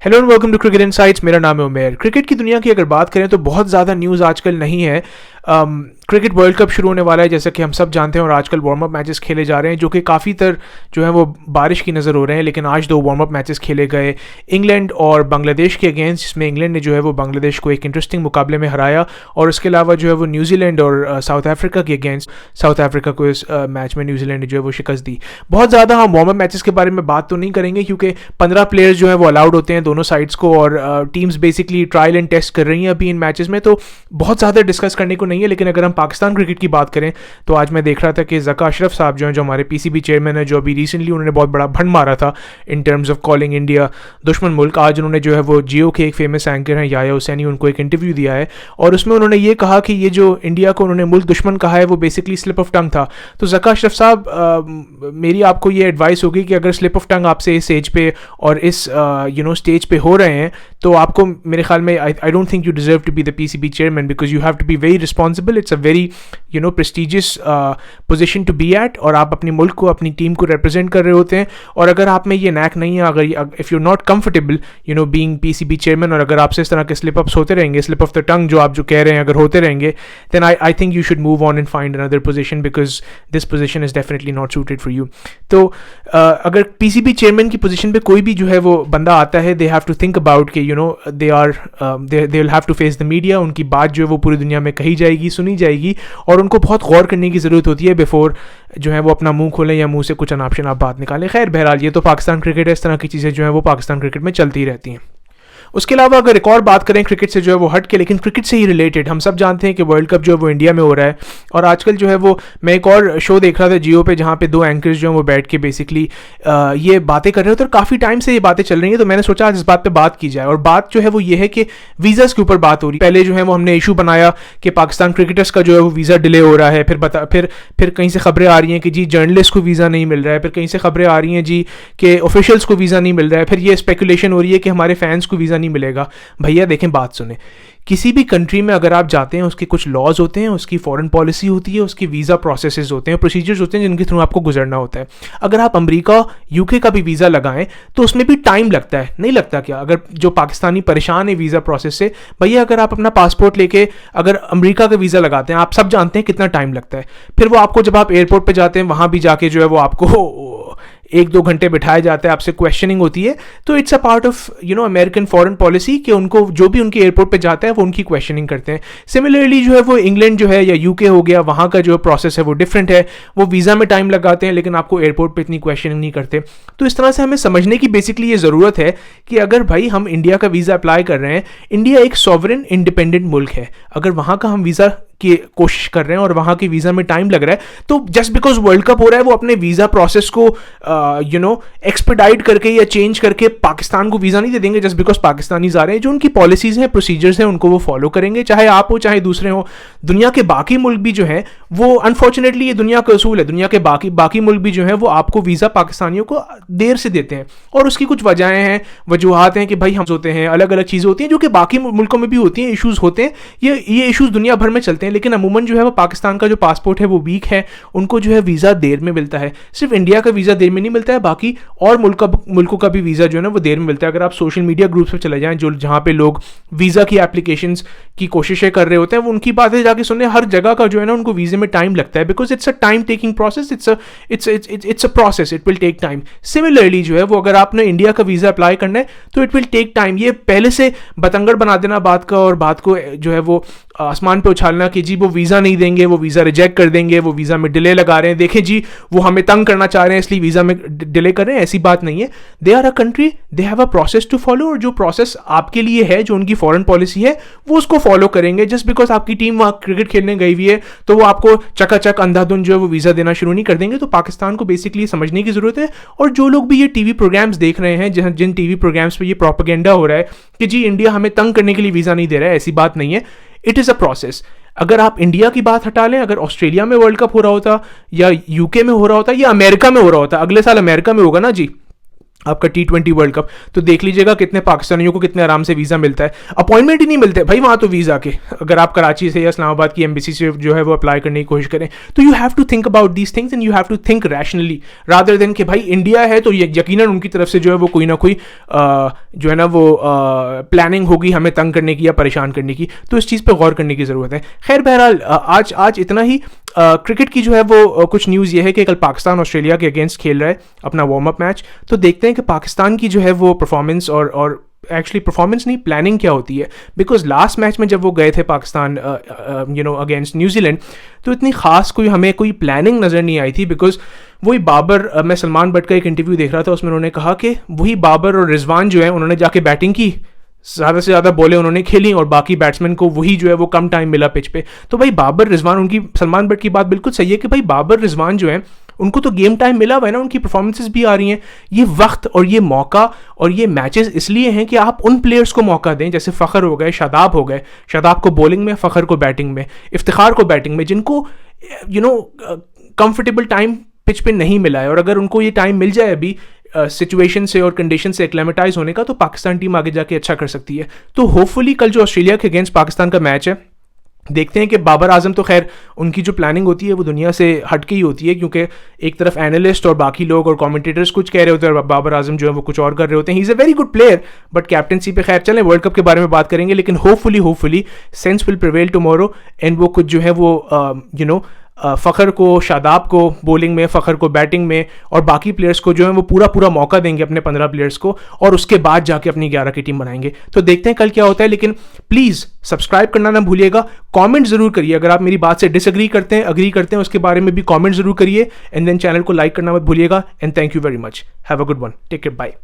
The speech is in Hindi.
Hello and welcome to Cricket Insights. मेरा नाम है उमेर। क्रिकेट की दुनिया की अगर बात करें तो बहुत ज़्यादा न्यूज़ आजकल नहीं है। क्रिकेट वर्ल्ड कप शुरू होने वाला है जैसा कि हम सब जानते हैं, और आजकल वार्म अप मैचेस खेले जा रहे हैं जो कि काफ़ी जो है वो बारिश की नज़र हो रहे हैं। लेकिन आज दो वार्म अप मैचेस खेले गए इंग्लैंड और बांग्लादेश के अगेंस्ट, जिसमें इंग्लैंड ने जो है वो बांग्लादेश को एक इंटरेस्टिंग मुकाबले में हराया, और उसके अलावा जो है वो न्यूजीलैंड और साउथ अफ्रीका के अगेंस्ट साउथ अफ्रीका को इस मैच में न्यूजीलैंड ने जो है वो शिकस्त दी। बहुत ज़्यादा हम वार्म अप मैचेस के बारे में बात तो नहीं करेंगे क्योंकि 15 प्लेयर्स जो है वो अलाउड होते हैं दोनों साइड्स को, और teams basically trial and test कर रही हैं अभी इन मैचेस में, तो बहुत ज़्यादा डिस्कस करने को नहीं है। लेकिन अगर हम पाकिस्तान क्रिकेट की बात करें तो आज मैं देख रहा था कि ज़का अशरफ साहब जो हैं, जो हमारे पीसीबी चेयरमैन है, जो अभी रिसेंटली उन्होंने बहुत बड़ा भंड मारा था in terms of calling India दुश्मन मुल्क, आज उन्होंने जो है वो जियो के एक फेमस एंकर हैं याया हुसैनी, उनको एक इंटरव्यू दिया है और उसमें उन्होंने ये कहा कि ये जो इंडिया को उन्होंने मुल्क दुश्मन कहा है वो बेसिकली स्लिप ऑफ टंग था। तो ज़का अशरफ साहब, मेरी आपको ये एडवाइस होगी कि अगर स्लिप ऑफ टंग आपसे इस एज पे और इस स्टेज पे हो रहे हैं तो आपको, मेरे ख्याल में, I don't think you deserve to be the PCB chairman, because you have to be very responsible. It's a very prestigious position to be at, और आप अपनी मुल्क को, अपनी टीम को रिप्रेजेंट कर रहे होते हैं। और अगर आप में ये नैक नहीं है, अगर if you not comfortable being PCB chairman, और अगर आपसे इस तरह के स्लिप अप्स होते रहेंगे, स्लिप ऑफ द टंग जो आप जो कह रहे हैं अगर होते रहेंगे, then I think you should move on and find another position, because this position is definitely not suited for you. तो अगर पीसीबी चेयरमैन की पोजीशन पे कोई भी जो है वो बंदा आता है, they have to think about कि they will have to face the media. उनकी बात जो है वो पूरी दुनिया में कही जाएगी, सुनी जाएगी, और उनको बहुत गौर करने की ज़रूरत होती है बिफोर जो है वो अपना मुंह खोलें या मुंह से कुछ अनाप शनाप बात निकालें। खैर, बहरहाल ये तो पाकिस्तान क्रिकेट है, इस तरह की चीज़ें जो है वो पाकिस्तान क्रिकेट में चलती रहती हैं। उसके अलावा अगर एक और बात करें क्रिकेट से जो है वो हट के, लेकिन क्रिकेट से ही रिलेटेड, हम सब जानते हैं कि वर्ल्ड कप जो है वो इंडिया में हो रहा है, और आजकल जो है वो मैं एक और शो देख रहा था जियो पे, जहाँ पे दो एंकर्स जो हैं वो बैठ के बेसिकली ये बातें कर रहे होते हैं, और काफ़ी टाइम से ये बातें चल रही हैं। तो मैंने सोचा आज इस बात पे बात की जाए, और बात जो है वो ये है कि वीज़ाज़ के ऊपर बात हो रही है। पहले जो है वो हमने इशू बनाया कि पाकिस्तान क्रिकेटर्स का जो है वो वीज़ा डिले हो रहा है, फिर कहीं से खबरें आ रही हैं कि जी जर्नलिस्ट को वीज़ा नहीं मिल रहा है, फिर कहीं से खबरें आ रही हैं जी कि ऑफिशियल्स को वीज़ा नहीं मिल रहा है, फिर ये स्पेकुलेशन हो रही है कि हमारे फैंस को वीज़ा नहीं मिलेगा। भैया देखें, बात सुने, किसी भी कंट्री में अगर आप जाते हैं उसके कुछ लॉज होते हैं, उसकी फॉरेन पॉलिसी होती है, उसकी वीज़ा प्रोसेसेस होते हैं, प्रोसीजर्स होते हैं जिनके थ्रू आपको गुजरना होता है। अगर आप अमेरिका, यूके का भी वीज़ा लगाएं तो उसमें भी टाइम लगता है, नहीं लगता क्या? अगर जो पाकिस्तानी परेशान है वीज़ा प्रोसेस से, भैया अगर आप अपना पासपोर्ट लेके अगर अमेरिका का वीज़ा लगाते हैं, आप सब जानते हैं कितना टाइम लगता है। फिर वो आपको, जब आप एयरपोर्ट पर जाते हैं, वहाँ भी जाके जो है वो आपको 1-2 घंटे बिठाया जाता है, आपसे क्वेश्चनिंग होती है। तो it's a part of American foreign policy कि उनको जो भी उनके एयरपोर्ट पे जाता है वो उनकी क्वेश्चनिंग करते हैं। सिमिलरली जो है वो इंग्लैंड जो है या यूके हो गया, वहाँ का जो प्रोसेस है वो डिफरेंट है। वो वीज़ा में टाइम लगाते हैं लेकिन आपको एयरपोर्ट पे इतनी क्वेश्चनिंग नहीं करते। तो इस तरह से हमें समझने की बेसिकली ये ज़रूरत है कि अगर भाई हम इंडिया का वीज़ा अप्लाई कर रहे हैं, इंडिया एक सॉवरेन इंडिपेंडेंट मुल्क है, अगर वहाँ का हम वीज़ा की कोशिश कर रहे हैं और वहाँ के वीज़ा में टाइम लग रहा है, तो जस्ट बिकॉज वर्ल्ड कप हो रहा है वो अपने वीज़ा प्रोसेस को एक्सपेडाइट करके या चेंज करके पाकिस्तान को वीज़ा नहीं दे देंगे जस्ट बिकॉज पाकिस्तानीज आ रहे हैं। जो उनकी पॉलिसीज़ हैं, प्रोसीजर्स हैं, उनको वो फॉलो करेंगे, चाहे आप हो चाहे दूसरे हो। दुनिया के बाकी मुल्क भी जो हैं वो, अनफॉर्चुनेटली ये दुनिया का असूल है, दुनिया के बाकी मुल्क भी जो हैं वो आपको वीज़ा पाकिस्तानियों को देर से देते हैं, और उसकी कुछ वजहें हैं, वजूहात हैं कि भाई हम होते हैं, अलग अलग चीज़ें होती हैं जो कि बाकी मुल्कों में भी होती हैं, इशूज़ होते हैं, ये इशूज़ दुनिया भर में चलते हैं। लेकिन अमूमन जो है वो पाकिस्तान का जो पासपोर्ट है वो वीक है, उनको जो है वीज़ा देर में मिलता है। सिर्फ इंडिया का वीज़ा देर में नहीं मिलता है, बाकी और मुल्कों का भी वीज़ा जो है ना वो देर में मिलता है। अगर आप सोशल मीडिया ग्रुप्स पे चले जाएं, जो जहाँ पे लोग वीज़ा की एप्लीकेशंस की कोशिशें कर रहे होते हैं, वो उनकी बातें जाके सुनने, हर जगह का जो है ना उनको वीज़े में टाइम लगता है, because it's a time taking process, it's a process, it will take time. Similarly जो है वो अगर आपने इंडिया का वीज़ा अप्लाई करना है तो इट विल टेक टाइम। ये पहले से बतंगड़ बना देना बात का, और बात को जो है वो आसमान पे उछालना कि जी वो वीज़ा नहीं देंगे, वो वीज़ा रिजेक्ट कर देंगे, वो वीज़ा में डिले लगा रहे हैं, देखें जी वो हमें तंग करना चाह रहे हैं इसलिए वीज़ा में डिले कर रहे हैं, ऐसी बात नहीं है। They are a country, they have a process to follow, और जो प्रोसेस आपके लिए है, जो उनकी फॉरेन पॉलिसी है, वो उसको फॉलो करेंगे। जस्ट बिकॉज आपकी टीम वहाँ क्रिकेट खेलने गई हुई है तो वो आपको चकाचक अंधाधुंध जो है वो वीज़ा देना शुरू नहीं कर देंगे। तो पाकिस्तान को बेसिकली समझने की ज़रूरत है। और जो लोग भी ये टीवी प्रोग्राम्स देख रहे हैं, जिन टीवी प्रोग्राम्स पर ये प्रोपेगेंडा हो रहा है कि जी इंडिया हमें तंग करने के लिए वीज़ा नहीं दे रहा है, ऐसी बात नहीं है। It is a process. अगर आप इंडिया की बात हटा लें, अगर ऑस्ट्रेलिया में वर्ल्ड कप हो रहा होता, या यूके में हो रहा होता, या अमेरिका में हो रहा होता, अगले साल अमेरिका में होगा ना जी, आपका T20 वर्ल्ड कप, तो देख लीजिएगा कितने पाकिस्तानियों को कितने आराम से वीज़ा मिलता है। अपॉइंटमेंट ही नहीं मिलते भाई वहाँ तो वीज़ा के, अगर आप कराची से या इस्लामाबाद की एम्बेसी से जो है वो अप्लाई करने की कोशिश करें। तो you have to think about these things and you have to think rationally rather than कि भाई इंडिया है तो यकीनन उनकी तरफ से जो है वो कोई ना कोई जो है ना वो प्लानिंग होगी हमें तंग करने की या परेशान करने की। तो इस चीज़ पर गौर करने की ज़रूरत है। खैर बहरहाल आज इतना ही। क्रिकेट की जो है वो कुछ न्यूज़ ये है कि कल पाकिस्तान ऑस्ट्रेलिया के अगेंस्ट खेल रहा है अपना वार्म अप मैच। तो देखते हैं कि पाकिस्तान की जो है वो परफॉर्मेंस और एक्चुअली परफॉर्मेंस नहीं, प्लानिंग क्या होती है। बिकॉज लास्ट मैच में जब वो गए थे पाकिस्तान अगेंस्ट न्यूजीलैंड, तो इतनी खास हमें कोई प्लानिंग नज़र नहीं आई थी। बिकॉज वही बाबर, मैं सलमान बट का एक इंटरव्यू देख रहा था, उसमें उन्होंने कहा कि वही बाबर और रिजवान जो है उन्होंने जाके बैटिंग की, ज़्यादा से ज़्यादा बॉलें उन्होंने खेली और बाकी बैट्समैन को वही जो है वो कम टाइम मिला पिच पे। तो भाई बाबर रिजवान, उनकी सलमान बट की बात बिल्कुल सही है कि भाई बाबर रिजवान जो है उनको तो गेम टाइम मिला हुआ है ना, उनकी परफॉर्मेंसेस भी आ रही हैं। ये वक्त और ये मौका और ये मैचेस इसलिए हैं कि आप उन प्लेयर्स को मौका दें, जैसे फ़खर हो गए, शादाब हो गए, शादाब को बॉलिंग में, फ़खर को बैटिंग में, इफ्तिखार को बैटिंग में, जिनको कंफर्टेबल टाइम पिच पे नहीं मिला है। और अगर उनको ये टाइम मिल जाए अभी सिचुएशन से और कंडीशन से एक्लेमेटाइज होने का, तो पाकिस्तान टीम आगे जाके अच्छा कर सकती है। तो होपफुली कल जो ऑस्ट्रेलिया के अगेंस्ट पाकिस्तान का मैच है, देखते हैं कि बाबर आजम तो खैर उनकी जो प्लानिंग होती है वो दुनिया से हटके ही होती है, क्योंकि एक तरफ एनालिस्ट और बाकी लोग और कमेंटेटर्स कुछ कह रहे होते हैं और बाबर आजम जो है वो कुछ और कर रहे होते हैं। He is a very good player, but captaincy पे खैर चलें, वर्ल्ड कप के बारे में बात करेंगे। लेकिन hopefully sense will prevail tomorrow and वो कुछ जो है वो फ़खर को, शादाब को बॉलिंग में, फ़खर को बैटिंग में और बाकी प्लेयर्स को जो है वो पूरा मौका देंगे अपने 15 प्लेयर्स को, और उसके बाद जाके अपनी 11 की टीम बनाएंगे। तो देखते हैं कल क्या होता है। लेकिन प्लीज़ सब्सक्राइब करना ना भूलिएगा, कमेंट ज़रूर करिए अगर आप मेरी बात से डिसएग्री करते हैं, अग्री करते हैं, उसके बारे में भी कमेंट ज़रूर करिए। एंड देन चैनल को लाइक करना मत भूलिएगा। And thank you very much, have a good one, take care, bye.